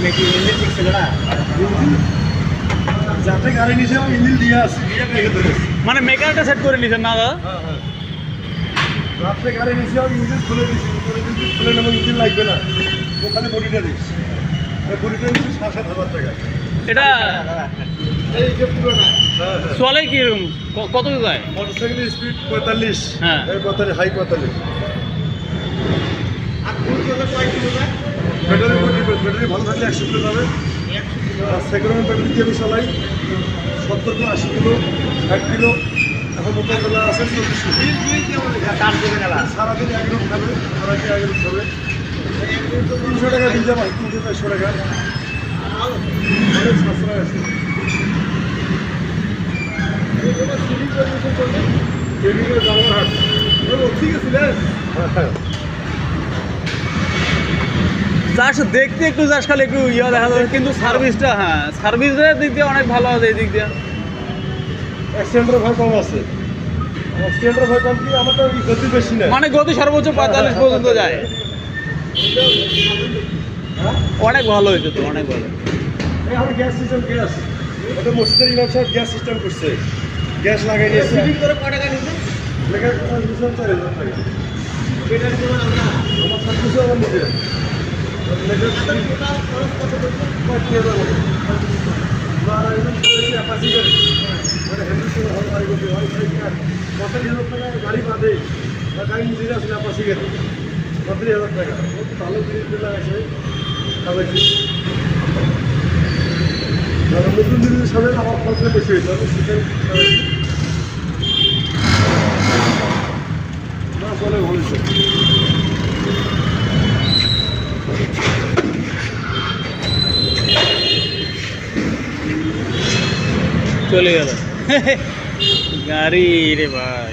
নাকি ইঞ্জিন ঠিক ছিল না? যাতে গাড়ি নিচে ইঞ্জিন দিয়ে আসি মানে মেকারটা সেট করে নিছেন না দাদা? রাত্রে গাড়ি নিচে ইঞ্জিন খুলে দিচ্ছি, খুলে নেবো, ইঞ্জিন লাগবে না, ওখানে বডিটা দিচ্ছি। বডিটা দিচ্ছি 7,000 টাকা। এটা এই যে পুরোটা চলে কি এরকম কত যায়? মোটরসাইকেলের স্পিড 45, হ্যাঁ। 45 হাই 45। আর ফুল চলে কয় কিলো যায়? ব্যাটারি ব্যাটারি ভালো থাকলে 100 কিলো যাবে। আর সেকেন্ড হ্যান্ড ব্যাটারি দিয়ে আমি চালাই 70 কিলো, 80 কিলো, 60 কিলো। এখন মোটামুটি আছে 40 কিলো। তার দেবে গেলা সারাদিন এক রুম খাবে, সারাদিন এক রুম খাবে। 300 টাকা দিয়ে যাবে, 300-400 টাকা। অনেক সাশ্রয় আছে। কেমিক্যাল জামারহাট ঠিক আছে। জাস্ট দেখতে একটু জাস্ট খালি একটু ইয়ে দেখা যাবে, কিন্তু সার্ভিসটা হ্যাঁ সার্ভিসের দিক দিয়ে অনেক ভালো আছে এই দিক দিয়ে। অ্যাক্সিডেন্টের ভয় কম আছে। অ্যাক্সিডেন্টের ভয় কম কি আমারটা গতি বেশি না। মানে গতি সর্বোচ্চ 45 পর্যন্ত যায়। অনেক ভালো হয়েছে তো, অনেক ভালো। এই আমার গ্যাস সিস্টেম, গ্যাস ওটা মসজিদের ইমাম সাহেব গ্যাস সিস্টেম করছে, গ্যাস লাগাই নিয়েছে। ফিটিং করে কয় টাকা নিচ্ছে? লেখা 4,000 টাকা। এটা যেমন আমরা আমার সব কিছু আমার নিজের। লেখা টোটাল খরচ কত করছে? 50,000 টাকা। আর একদম অ্যাপাচি গাড়ি, মানে হেলমেট ভালো গাড়ি করতে হয়, 45,000 টাকা গাড়ি বাদে বা গাড়ি নিজের আসলে অ্যাপাচি গাড়ি 45,000 টাকা। ভালো জিনিস লাগাইছে, খাওয়াইছি। নতুন জিনিসের সামনে আমার খরচা বেশি হয়েছে, আমি সেটাই না চলে বলেছে। চলে গেল গাড়ি রে ভাই।